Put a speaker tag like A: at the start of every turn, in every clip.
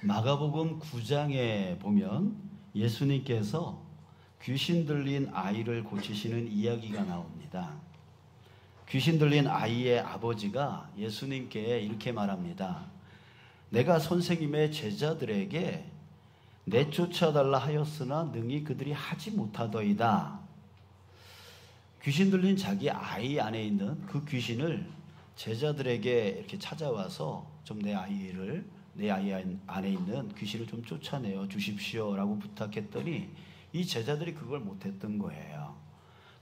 A: 마가복음 9장에 보면 예수님께서 귀신 들린 아이를 고치시는 이야기가 나옵니다. 귀신 들린 아이의 아버지가 예수님께 이렇게 말합니다. 내가 선생님의 제자들에게 내쫓아달라 하였으나 능히 그들이 하지 못하더이다. 귀신 들린 자기 아이 안에 있는 그 귀신을 제자들에게 이렇게 찾아와서 좀 내 아이 안에 있는 귀신을 좀 쫓아내어 주십시오라고 부탁했더니 이 제자들이 그걸 못했던 거예요.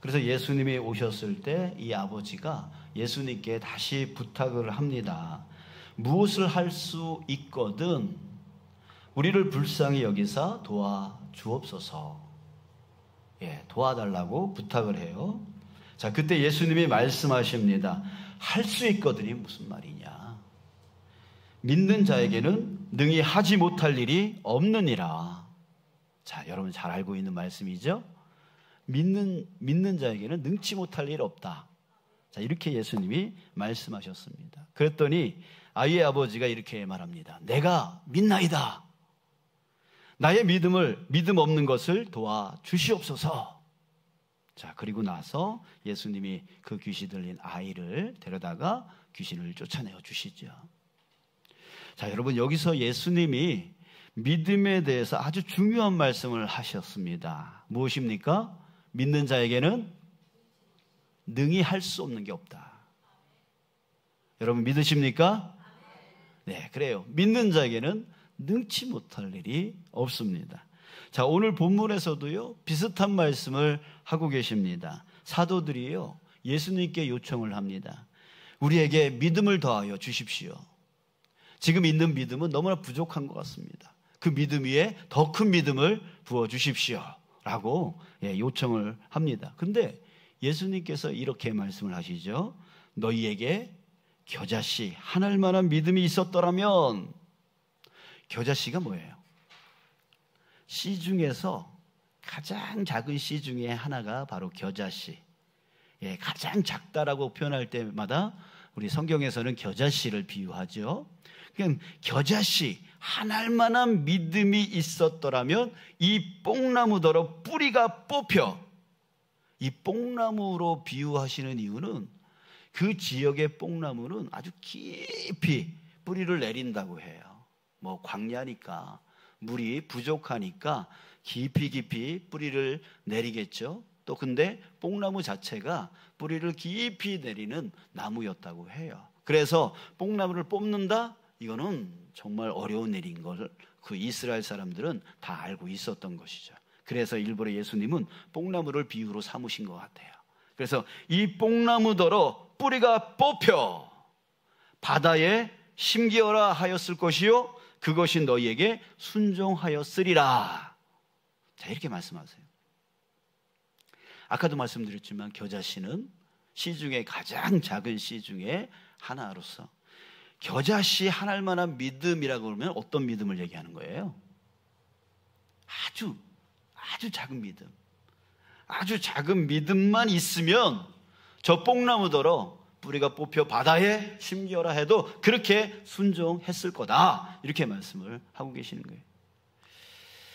A: 그래서 예수님이 오셨을 때 이 아버지가 예수님께 다시 부탁을 합니다. 무엇을 할 수 있거든 우리를 불쌍히 여기사 도와주옵소서. 도와달라고 부탁을 해요. 자, 그때 예수님이 말씀하십니다. 할 수 있거든이 무슨 말이냐? 믿는 자에게는 능히 하지 못할 일이 없느니라. 자, 여러분 잘 알고 있는 말씀이죠? 믿는 자에게는 능치 못할 일 없다. 자, 이렇게 예수님이 말씀하셨습니다. 그랬더니 아이의 아버지가 이렇게 말합니다. 내가 믿나이다. 나의 믿음 없는 것을 도와주시옵소서. 자, 그리고 나서 예수님이 그 귀신 들린 아이를 데려다가 귀신을 쫓아내어 주시죠. 자, 여러분 여기서 예수님이 믿음에 대해서 아주 중요한 말씀을 하셨습니다. 무엇입니까? 믿는 자에게는 능히 할 수 없는 게 없다. 여러분 믿으십니까? 네, 그래요. 믿는 자에게는 능치 못할 일이 없습니다. 자, 오늘 본문에서도요 비슷한 말씀을 하고 계십니다. 사도들이요 예수님께 요청을 합니다. 우리에게 믿음을 더하여 주십시오. 지금 있는 믿음은 너무나 부족한 것 같습니다. 그 믿음 위에 더 큰 믿음을 부어주십시오 라고 요청을 합니다. 근데 예수님께서 이렇게 말씀을 하시죠. 너희에게 겨자씨 한 알만한 믿음이 있었더라면. 겨자씨가 뭐예요? 씨 중에서 가장 작은 씨 중에 하나가 바로 겨자씨. 가장 작다라고 표현할 때마다 우리 성경에서는 겨자씨를 비유하죠. 그냥 겨자씨 한 알만한 믿음이 있었더라면 이 뽕나무더러 뿌리가 뽑혀. 이 뽕나무로 비유하시는 이유는 그 지역의 뽕나무는 아주 깊이 뿌리를 내린다고 해요. 뭐 광야니까 물이 부족하니까 깊이 뿌리를 내리겠죠. 또 근데 뽕나무 자체가 뿌리를 깊이 내리는 나무였다고 해요. 그래서 뽕나무를 뽑는다? 이거는 정말 어려운 일인 걸 그 이스라엘 사람들은 다 알고 있었던 것이죠. 그래서 일부러 예수님은 뽕나무를 비유로 삼으신 것 같아요. 그래서 이 뽕나무더러 뿌리가 뽑혀 바다에 심기어라 하였을 것이요 그것이 너희에게 순종하였으리라. 자, 이렇게 말씀하세요. 아까도 말씀드렸지만 겨자씨는 씨 중에 가장 작은 씨 중에 하나로서 겨자씨 한 알만한 믿음이라고 그러면 어떤 믿음을 얘기하는 거예요? 아주 작은 믿음. 아주 작은 믿음만 있으면 저 뽕나무더러 뿌리가 뽑혀 바다에 심기어라 해도 그렇게 순종했을 거다. 이렇게 말씀을 하고 계시는 거예요.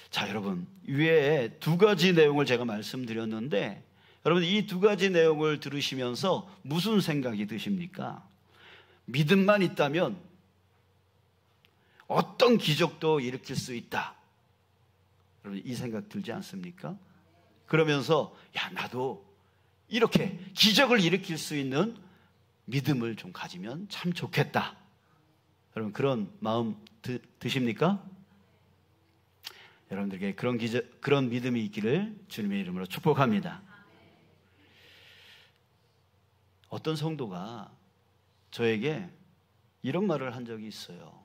A: 자, 여러분 위에 두 가지 내용을 제가 말씀드렸는데 여러분 이 두 가지 내용을 들으시면서 무슨 생각이 드십니까? 믿음만 있다면 어떤 기적도 일으킬 수 있다. 여러분 이 생각 들지 않습니까? 그러면서 나도 이렇게 기적을 일으킬 수 있는 믿음을 좀 가지면 참 좋겠다. 여러분 그런 마음 드십니까? 여러분들에게 그런 믿음이 있기를 주님의 이름으로 축복합니다. 어떤 성도가 저에게 이런 말을 한 적이 있어요.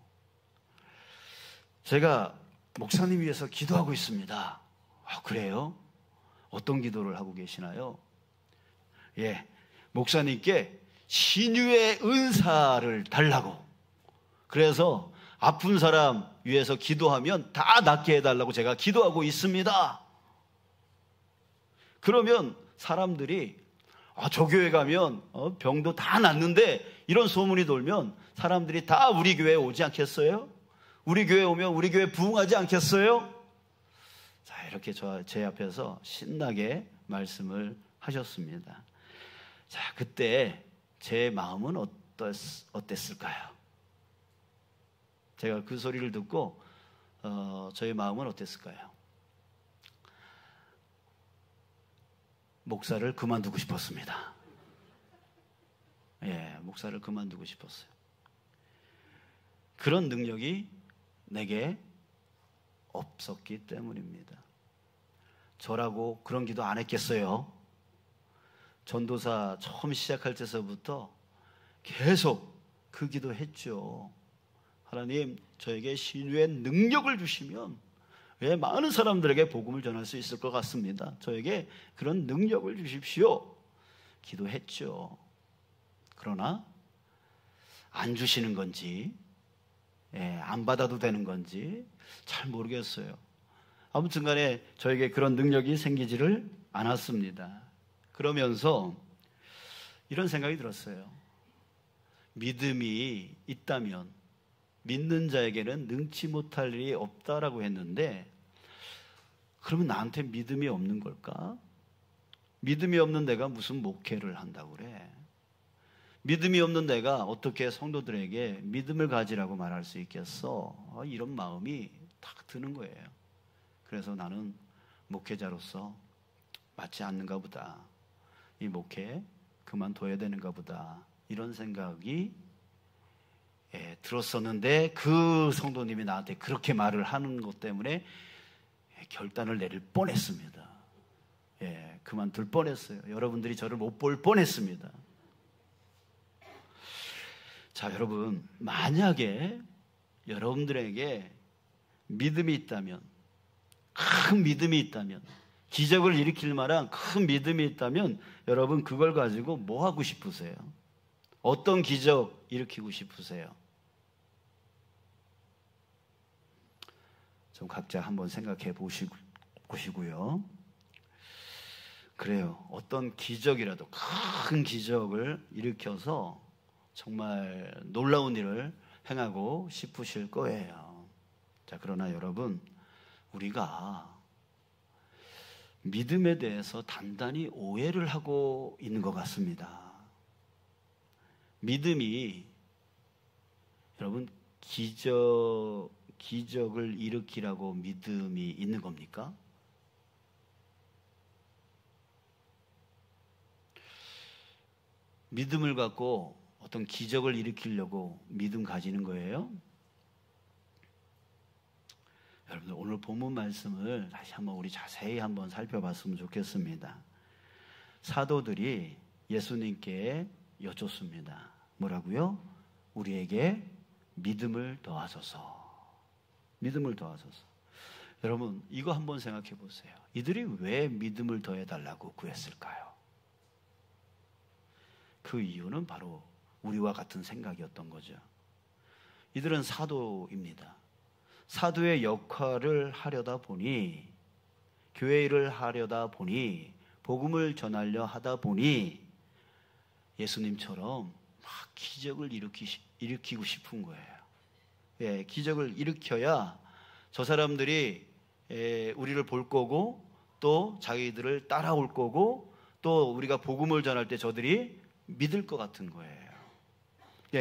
A: 제가 목사님 위해서 기도하고 있습니다. 그래요? 어떤 기도를 하고 계시나요? 목사님께 신유의 은사를 달라고. 그래서 아픈 사람 위해서 기도하면 다 낫게 해달라고 제가 기도하고 있습니다. 그러면 사람들이 저 교회 가면 병도 다 낫는데 이런 소문이 돌면 사람들이 다 우리 교회에 오지 않겠어요? 우리 교회 오면 우리 교회 부흥하지 않겠어요? 자, 이렇게 제 앞에서 신나게 말씀을 하셨습니다. 자, 그때 제 마음은 어땠을까요? 제가 그 소리를 듣고 저의 마음은 어땠을까요? 목사를 그만두고 싶었습니다. 예, 목사를 그만두고 싶었어요. 그런 능력이 내게 없었기 때문입니다. 저라고 그런 기도 안 했겠어요? 전도사 처음 시작할 때서부터 계속 그 기도 했죠. 하나님, 저에게 신유의 능력을 주시면 왜 많은 사람들에게 복음을 전할 수 있을 것 같습니다. 저에게 그런 능력을 주십시오. 기도했죠. 그러나 안 주시는 건지, 안 받아도 되는 건지 잘 모르겠어요. 아무튼 간에 저에게 그런 능력이 생기지를 않았습니다. 그러면서 이런 생각이 들었어요. 믿음이 있다면 믿는 자에게는 능치 못할 일이 없다라고 했는데, 그러면 나한테 믿음이 없는 걸까? 믿음이 없는 내가 무슨 목회를 한다고 그래? 믿음이 없는 내가 어떻게 성도들에게 믿음을 가지라고 말할 수 있겠어? 이런 마음이 딱 드는 거예요. 그래서 나는 목회자로서 맞지 않는가 보다. 이 목회 그만둬야 되는가 보다. 이런 생각이 들었었는데, 그 성도님이 나한테 그렇게 말을 하는 것 때문에 결단을 내릴 뻔했습니다. 그만둘 뻔했어요. 여러분들이 저를 못 볼 뻔했습니다. 자, 여러분, 만약에 여러분들에게 믿음이 있다면, 큰 믿음이 있다면, 기적을 일으킬 만한 큰 믿음이 있다면, 여러분 그걸 가지고 뭐 하고 싶으세요? 어떤 기적 일으키고 싶으세요? 좀 각자 한번 생각해 보시고요. 그래요. 어떤 기적이라도, 큰 기적을 일으켜서 정말 놀라운 일을 행하고 싶으실 거예요. 자, 그러나 여러분, 우리가 믿음에 대해서 단단히 오해를 하고 있는 것 같습니다. 믿음이, 여러분, 기적을 일으키라고 믿음이 있는 겁니까? 믿음을 갖고 어떤 기적을 일으키려고 믿음 가지는 거예요? 여러분들, 오늘 본문 말씀을 다시 한번 우리 자세히 한번 살펴봤으면 좋겠습니다. 사도들이 예수님께 여쭙습니다. 뭐라고요? 우리에게 믿음을 더하소서. 믿음을 더하소서. 여러분, 이거 한번 생각해 보세요. 이들이 왜 믿음을 더해달라고 구했을까요? 그 이유는 바로 우리와 같은 생각이었던 거죠. 이들은 사도입니다. 사도의 역할을 하려다 보니, 교회 일을 하려다 보니, 복음을 전하려 하다 보니 예수님처럼 막 기적을 일으키고 싶은 거예요. 기적을 일으켜야 저 사람들이 우리를 볼 거고, 또 자기들을 따라올 거고, 또 우리가 복음을 전할 때 저들이 믿을 것 같은 거예요.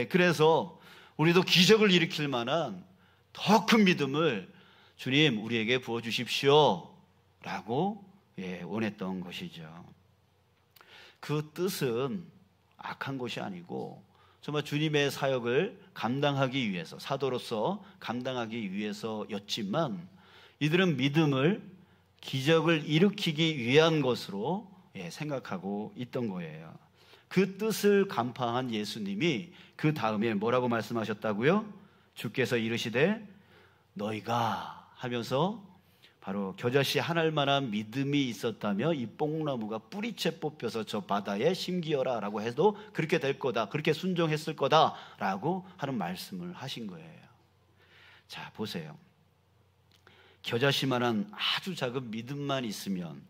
A: 그래서 우리도 기적을 일으킬 만한 더 큰 믿음을 주님 우리에게 부어주십시오 라고 원했던 것이죠. 그 뜻은 악한 것이 아니고 정말 주님의 사역을 감당하기 위해서, 사도로서 감당하기 위해서였지만, 이들은 믿음을 기적을 일으키기 위한 것으로 생각하고 있던 거예요. 그 뜻을 간파한 예수님이 그 다음에 뭐라고 말씀하셨다고요? 주께서 이르시되 너희가 하면서 바로 겨자씨 하나만한 믿음이 있었다며 이 뽕나무가 뿌리채 뽑혀서 저 바다에 심기어라 라고 해도 그렇게 될 거다, 그렇게 순종했을 거다 라고 하는 말씀을 하신 거예요. 자, 보세요. 겨자씨만한 아주 작은 믿음만 있으면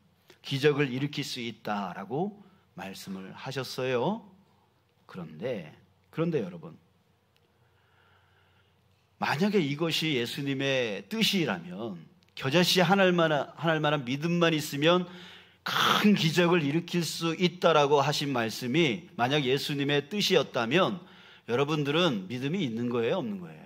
A: 기적을 일으킬 수 있다라고 말씀을 하셨어요. 그런데 여러분, 만약에 이것이 예수님의 뜻이라면, 겨자씨 하나일 만한 믿음만 있으면 큰 기적을 일으킬 수 있다라고 하신 말씀이 만약 예수님의 뜻이었다면 여러분들은 믿음이 있는 거예요, 없는 거예요?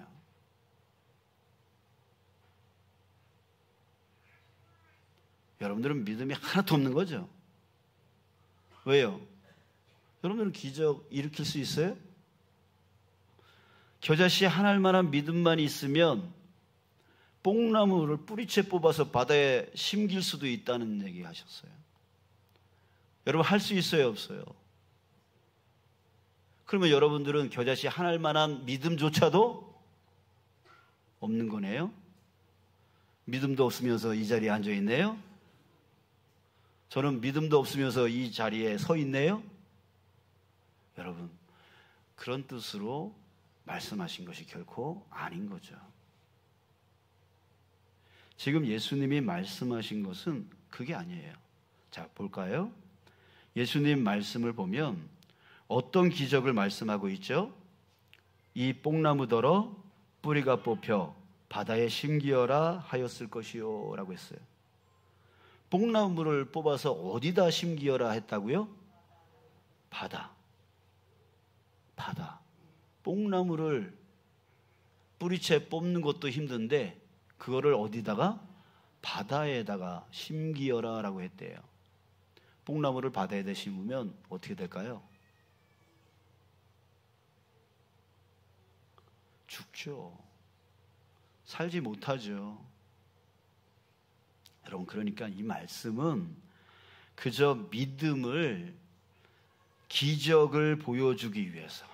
A: 여러분들은 믿음이 하나도 없는 거죠. 왜요? 여러분들은 기적 일으킬 수 있어요? 겨자씨 하나일 만한 믿음만 있으면 뽕나무를 뿌리채 뽑아서 바다에 심길 수도 있다는 얘기 하셨어요. 여러분 할 수 있어요, 없어요? 그러면 여러분들은 겨자씨 하나일 만한 믿음조차도 없는 거네요? 믿음도 없으면서 이 자리에 앉아 있네요? 저는 믿음도 없으면서 이 자리에 서 있네요? 여러분, 그런 뜻으로 말씀하신 것이 결코 아닌 거죠. 지금 예수님이 말씀하신 것은 그게 아니에요. 자, 볼까요? 예수님 말씀을 보면 어떤 기적을 말씀하고 있죠? 이 뽕나무더러 뿌리가 뽑혀 바다에 심기어라 하였을 것이요 라고 했어요. 뽕나무를 뽑아서 어디다 심기어라 했다고요? 바다. 뽕나무를 뿌리채 뽑는 것도 힘든데 그거를 어디다가? 바다에다가 심기어라 라고 했대요. 뽕나무를 바다에다 심으면 어떻게 될까요? 죽죠. 살지 못하죠. 여러분, 그러니까 이 말씀은 그저 믿음을, 기적을 보여주기 위해서,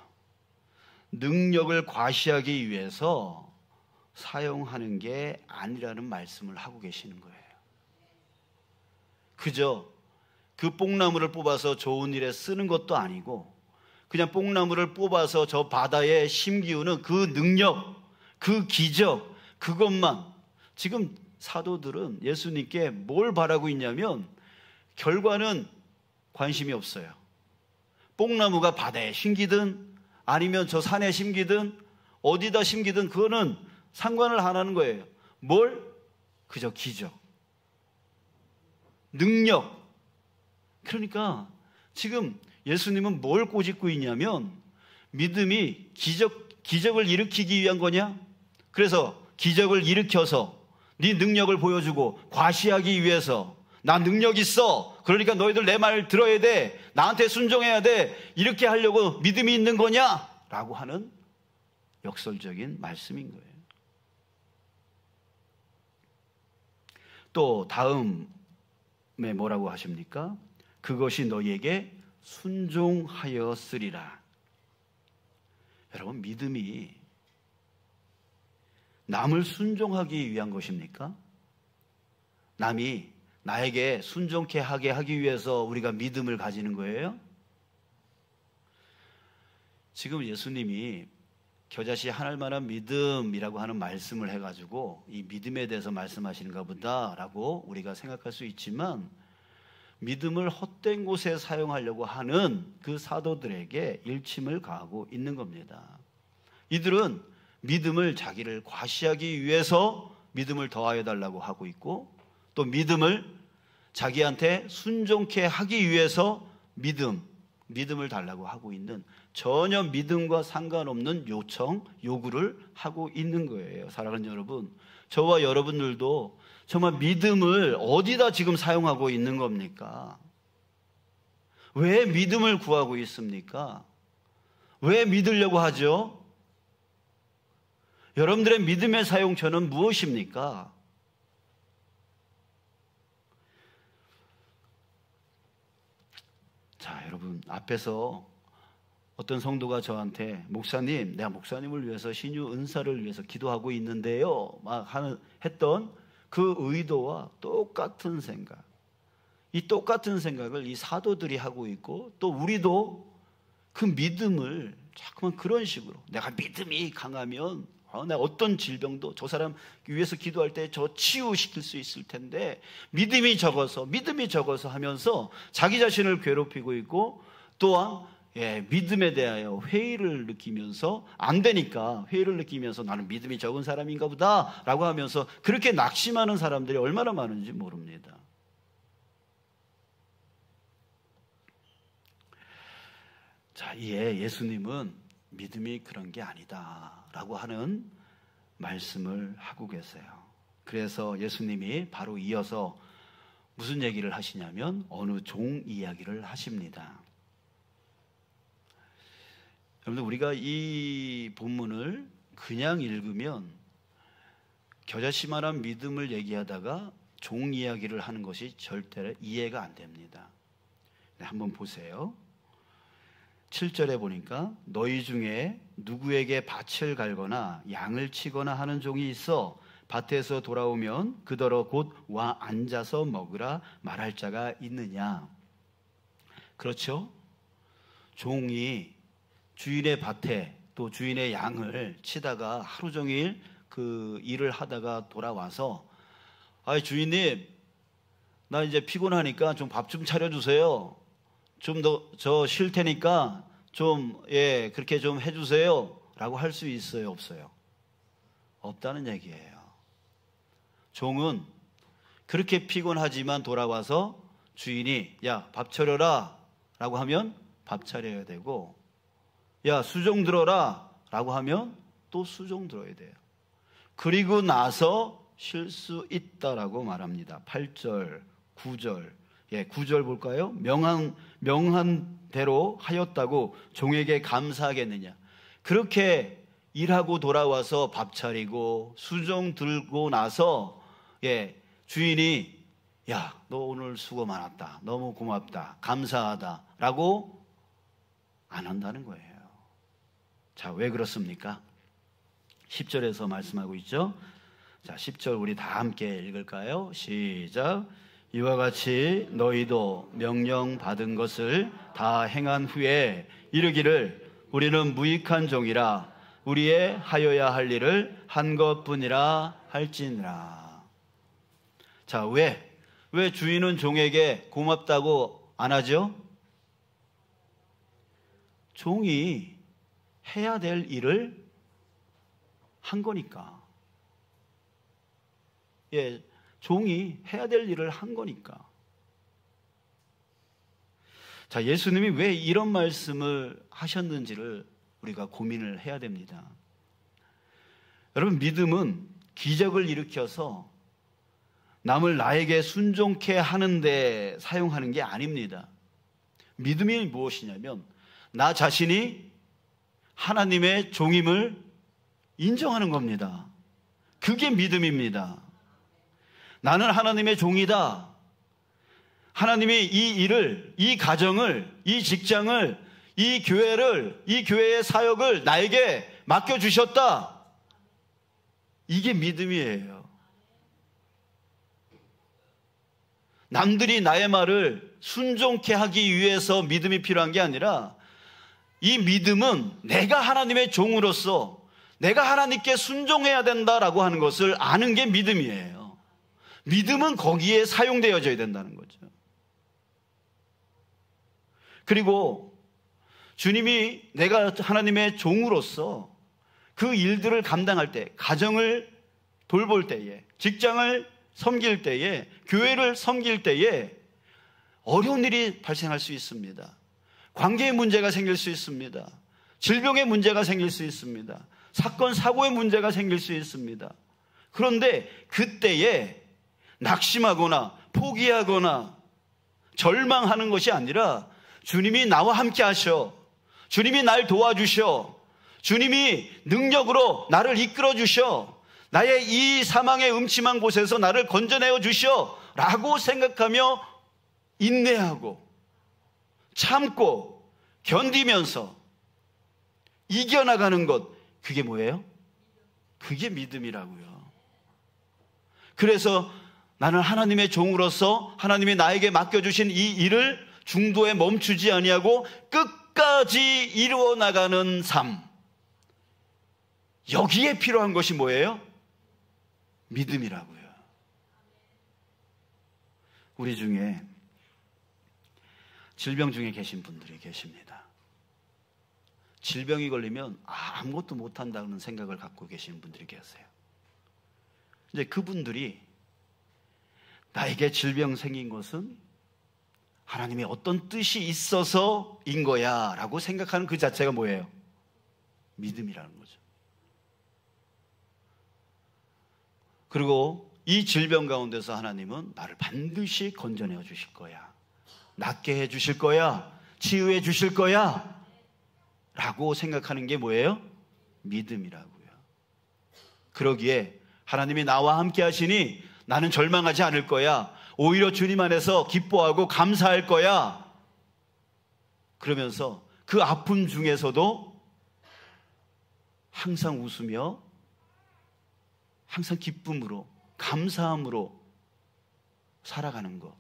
A: 능력을 과시하기 위해서 사용하는 게 아니라는 말씀을 하고 계시는 거예요. 그저 그 뽕나무를 뽑아서 좋은 일에 쓰는 것도 아니고 그냥 뽕나무를 뽑아서 저 바다에 심기우는 그 능력, 그 기적, 그것만. 지금 사도들은 예수님께 뭘 바라고 있냐면 결과는 관심이 없어요. 뽕나무가 바다에 심기든 아니면 저 산에 심기든 어디다 심기든 그거는 상관을 안 하는 거예요. 뭘? 그저 기적, 능력. 그러니까 지금 예수님은 뭘 꼬집고 있냐면 믿음이 기적을 일으키기 위한 거냐? 그래서 기적을 일으켜서 네 능력을 보여주고 과시하기 위해서 나 능력 있어. 그러니까 너희들 내 말 들어야 돼. 나한테 순종해야 돼. 이렇게 하려고 믿음이 있는 거냐? 라고 하는 역설적인 말씀인 거예요. 또 다음에 뭐라고 하십니까? 그것이 너희에게 순종하였으리라. 여러분, 믿음이 남을 순종하기 위한 것입니까? 남이 나에게 순종케 하게 하기 위해서 우리가 믿음을 가지는 거예요? 지금 예수님이 겨자씨 하나일 만한 믿음이라고 하는 말씀을 해가지고 이 믿음에 대해서 말씀하시는가 보다라고 우리가 생각할 수 있지만 믿음을 헛된 곳에 사용하려고 하는 그 사도들에게 일침을 가하고 있는 겁니다. 이들은 믿음을 자기를 과시하기 위해서 믿음을 더하여 달라고 하고 있고 또 믿음을 자기한테 순종케 하기 위해서 믿음을 달라고 하고 있는 전혀 믿음과 상관없는 요구를 하고 있는 거예요. 사랑하는 여러분, 저와 여러분들도 정말 믿음을 어디다 지금 사용하고 있는 겁니까? 왜 믿음을 구하고 있습니까? 왜 믿으려고 하죠? 여러분들의 믿음의 사용처는 무엇입니까? 자, 여러분, 앞에서 어떤 성도가 저한테 목사님, 내가 목사님을 위해서 신유 은사를 위해서 기도하고 있는데요 했던 그 의도와 똑같은 생각, 이 똑같은 생각을 이 사도들이 하고 있고 또 우리도 그 믿음을 자꾸만 그런 식으로 내가 믿음이 강하면 내가 어떤 질병도 저 사람 위해서 기도할 때 저 치유시킬 수 있을 텐데 믿음이 적어서 하면서 자기 자신을 괴롭히고 있고 또한 믿음에 대하여 회의를 느끼면서 안 되니까 회의를 느끼면서 나는 믿음이 적은 사람인가 보다 라고 하면서 그렇게 낙심하는 사람들이 얼마나 많은지 모릅니다. 자, 이에 예수님은 믿음이 그런 게 아니다 라고 하는 말씀을 하고 계세요. 그래서 예수님이 바로 이어서 무슨 얘기를 하시냐면 어느 종 이야기를 하십니다. 여러분들, 우리가 이 본문을 그냥 읽으면 겨자씨만한 믿음을 얘기하다가 종 이야기를 하는 것이 절대 이해가 안 됩니다. 한번 보세요. 7절에 보니까 너희 중에 누구에게 밭을 갈거나 양을 치거나 하는 종이 있어 밭에서 돌아오면 그더러 곧 와 앉아서 먹으라 말할 자가 있느냐. 그렇죠? 종이 주인의 밭에 또 주인의 양을 치다가 하루 종일 그 일을 하다가 돌아와서 주인님, 나 이제 피곤하니까 좀 밥 좀 차려주세요. 좀 더 저 쉴 테니까 좀 그렇게 좀 해주세요 라고 할 수 있어요, 없어요? 없다는 얘기예요. 종은 그렇게 피곤하지만 돌아와서 주인이 야, 밥 차려라 라고 하면 밥 차려야 되고, 야, 수종 들어라 라고 하면 또 수종 들어야 돼요. 그리고 나서 쉴 수 있다라고 말합니다. 8절, 9절. 9절 볼까요? 명한 대로 하였다고 종에게 감사하겠느냐. 그렇게 일하고 돌아와서 밥 차리고 수종 들고 나서 주인이 야, 너 오늘 수고 많았다, 너무 고맙다, 감사하다 라고 안 한다는 거예요. 자, 왜 그렇습니까? 10절에서 말씀하고 있죠. 자, 10절 우리 다 함께 읽을까요? 시작. 이와 같이 너희도 명령 받은 것을 다 행한 후에 이르기를 우리는 무익한 종이라 우리의 하여야 할 일을 한 것뿐이라 할지니라. 자, 왜 주인은 종에게 고맙다고 안 하죠? 종이 해야 될 일을 한 거니까. 종이 해야 될 일을 한 거니까. 자, 예수님이 왜 이런 말씀을 하셨는지를 우리가 고민을 해야 됩니다. 여러분, 믿음은 기적을 일으켜서 남을 나에게 순종케 하는데 사용하는 게 아닙니다. 믿음이 무엇이냐면 나 자신이 하나님의 종임을 인정하는 겁니다. 그게 믿음입니다. 나는 하나님의 종이다. 하나님이 이 일을, 이 가정을, 이 직장을, 이 교회를, 이 교회의 사역을 나에게 맡겨주셨다. 이게 믿음이에요. 남들이 나의 말을 순종케 하기 위해서 믿음이 필요한 게 아니라 이 믿음은 내가 하나님의 종으로서 내가 하나님께 순종해야 된다라고 하는 것을 아는 게 믿음이에요. 믿음은 거기에 사용되어져야 된다는 거죠. 그리고 주님이 내가 하나님의 종으로서 그 일들을 감당할 때, 가정을 돌볼 때에, 직장을 섬길 때에, 교회를 섬길 때에 어려운 일이 발생할 수 있습니다. 관계의 문제가 생길 수 있습니다. 질병의 문제가 생길 수 있습니다. 사건, 사고의 문제가 생길 수 있습니다. 그런데 그때에 낙심하거나 포기하거나 절망하는 것이 아니라 주님이 나와 함께 하셔, 주님이 날 도와주셔, 주님이 능력으로 나를 이끌어 주셔, 나의 이 사망의 음침한 곳에서 나를 건져내어 주셔 라고 생각하며 인내하고 참고 견디면서 이겨나가는 것, 그게 뭐예요? 그게 믿음이라고요. 그래서 나는 하나님의 종으로서 하나님이 나에게 맡겨주신 이 일을 중도에 멈추지 아니하고 끝까지 이루어 나가는 삶, 여기에 필요한 것이 뭐예요? 믿음이라고요. 우리 중에 질병 중에 계신 분들이 계십니다. 질병이 걸리면 아무것도 못한다는 생각을 갖고 계시는 분들이 계세요. 이제 그분들이 나에게 질병 생긴 것은 하나님의 어떤 뜻이 있어서인 거야 라고 생각하는 그 자체가 뭐예요? 믿음이라는 거죠. 그리고 이 질병 가운데서 하나님은 나를 반드시 건져내어 주실 거야, 낫게 해 주실 거야, 치유해 주실 거야 라고 생각하는 게 뭐예요? 믿음이라고요. 그러기에 하나님이 나와 함께 하시니 나는 절망하지 않을 거야, 오히려 주님 안에서 기뻐하고 감사할 거야, 그러면서 그 아픔 중에서도 항상 웃으며 항상 기쁨으로 감사함으로 살아가는 것,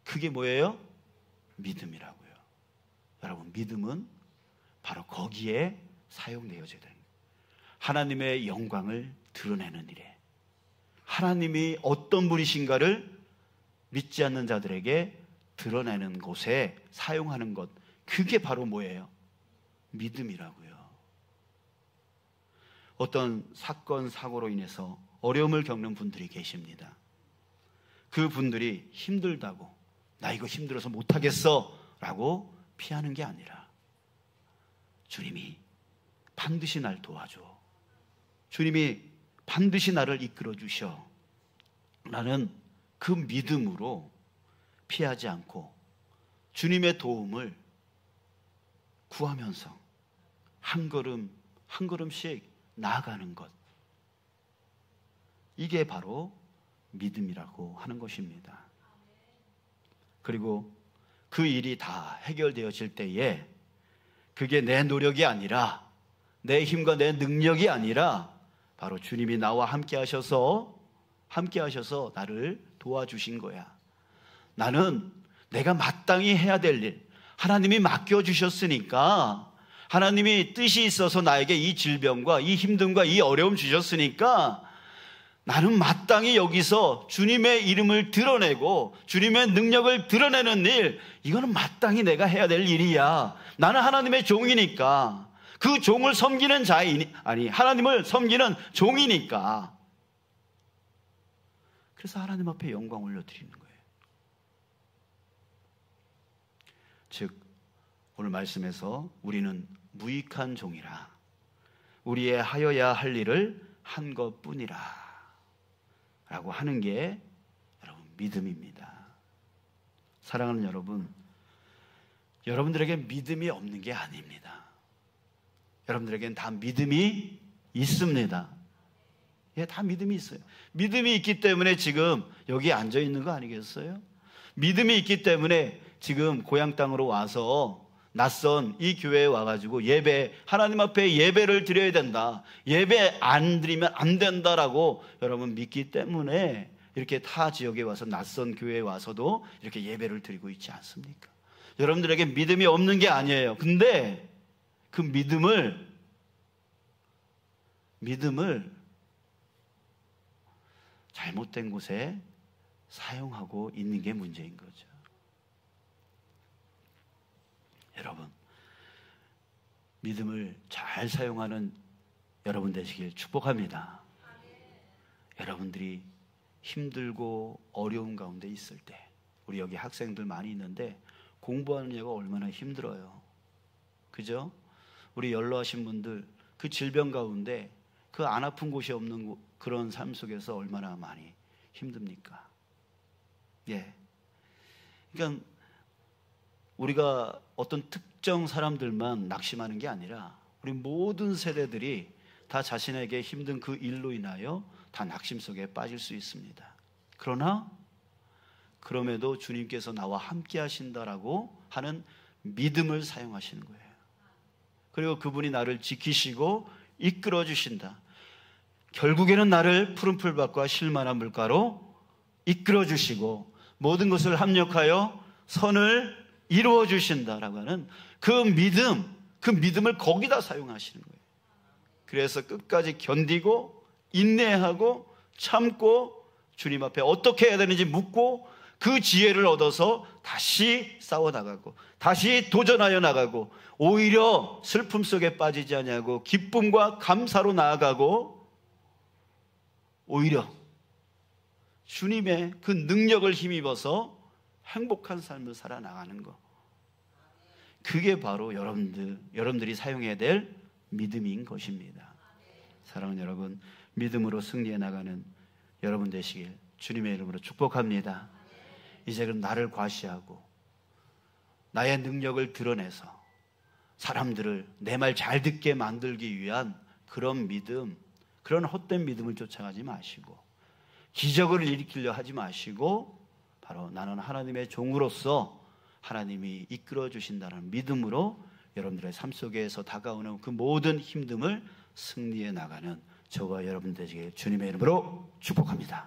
A: 그게 뭐예요? 믿음이라고요. 여러분, 믿음은 바로 거기에 사용되어져야 되는 거예요. 하나님의 영광을 드러내는 일에, 하나님이 어떤 분이신가를 믿지 않는 자들에게 드러내는 곳에 사용하는 것, 그게 바로 뭐예요? 믿음이라고요. 어떤 사건, 사고로 인해서 어려움을 겪는 분들이 계십니다. 그 분들이 힘들다고, 나 이거 힘들어서 못하겠어 라고 피하는 게 아니라, 주님이 반드시 날 도와줘, 주님이 반드시 나를 이끌어 주셔 라는 그 믿음으로 피하지 않고 주님의 도움을 구하면서 한 걸음 한 걸음씩 나아가는 것, 이게 바로 믿음이라고 하는 것입니다. 그리고 그 일이 다 해결되어질 때에 그게 내 노력이 아니라, 내 힘과 내 능력이 아니라 바로 주님이 나와 함께 하셔서 나를 도와주신 거야. 나는 내가 마땅히 해야 될 일, 하나님이 맡겨주셨으니까, 하나님이 뜻이 있어서 나에게 이 질병과 이 힘듦과 이 어려움 주셨으니까 나는 마땅히 여기서 주님의 이름을 드러내고 주님의 능력을 드러내는 일, 이거는 마땅히 내가 해야 될 일이야. 나는 하나님의 종이니까, 그 종을 섬기는 하나님을 섬기는 종이니까. 그래서 하나님 앞에 영광 올려드리는 거예요. 즉, 오늘 말씀에서 우리는 무익한 종이라, 우리의 하여야 할 일을 한 것뿐이라 라고 하는 게 여러분 믿음입니다. 사랑하는 여러분, 여러분들에게 믿음이 없는 게 아닙니다. 여러분들에게는 다 믿음이 있습니다. 예, 다 믿음이 있어요. 믿음이 있기 때문에 지금 여기 앉아 있는 거 아니겠어요? 믿음이 있기 때문에 지금 고향 땅으로 와서 낯선 이 교회에 와가지고 하나님 앞에 예배를 드려야 된다, 예배 안 드리면 안 된다라고 여러분 믿기 때문에 이렇게 타 지역에 와서, 낯선 교회에 와서도 이렇게 예배를 드리고 있지 않습니까? 여러분들에게 믿음이 없는 게 아니에요. 근데 그 믿음을 잘못된 곳에 사용하고 있는 게 문제인 거죠. 여러분, 믿음을 잘 사용하는 여러분 되시길 축복합니다. 여러분들이 힘들고 어려운 가운데 있을 때, 우리 여기 학생들 많이 있는데 공부하는 애가 얼마나 힘들어요. 그죠? 우리 연로하신 분들 그 질병 가운데 그 안 아픈 곳이 없는 그런 삶 속에서 얼마나 많이 힘듭니까? 예. 그러니까 우리가 어떤 특정 사람들만 낙심하는 게 아니라 우리 모든 세대들이 다 자신에게 힘든 그 일로 인하여 다 낙심 속에 빠질 수 있습니다. 그러나 그럼에도 주님께서 나와 함께 하신다라고 하는 믿음을 사용하시는 거예요. 그리고 그분이 나를 지키시고 이끌어 주신다. 결국에는 나를 푸른 풀밭과 실만한 물가로 이끌어 주시고 모든 것을 합력하여 선을 이루어 주신다라고 하는 그 믿음을 거기다 사용하시는 거예요. 그래서 끝까지 견디고 인내하고 참고 주님 앞에 어떻게 해야 되는지 묻고 그 지혜를 얻어서 다시 싸워나가고 다시 도전하여 나가고 오히려 슬픔 속에 빠지지 않냐고 기쁨과 감사로 나아가고 오히려 주님의 그 능력을 힘입어서 행복한 삶을 살아나가는 것, 그게 바로 여러분들이 사용해야 될 믿음인 것입니다. 사랑하는 여러분, 믿음으로 승리해 나가는 여러분 되시길 주님의 이름으로 축복합니다. 이제 그럼 나를 과시하고 나의 능력을 드러내서 사람들을 내 말 잘 듣게 만들기 위한 그런 믿음, 그런 헛된 믿음을 쫓아가지 마시고 기적을 일으키려 하지 마시고 바로 나는 하나님의 종으로서 하나님이 이끌어 주신다는 믿음으로 여러분들의 삶 속에서 다가오는 그 모든 힘듦을 승리해 나가는 저와 여러분 되시길 주님의 이름으로 축복합니다.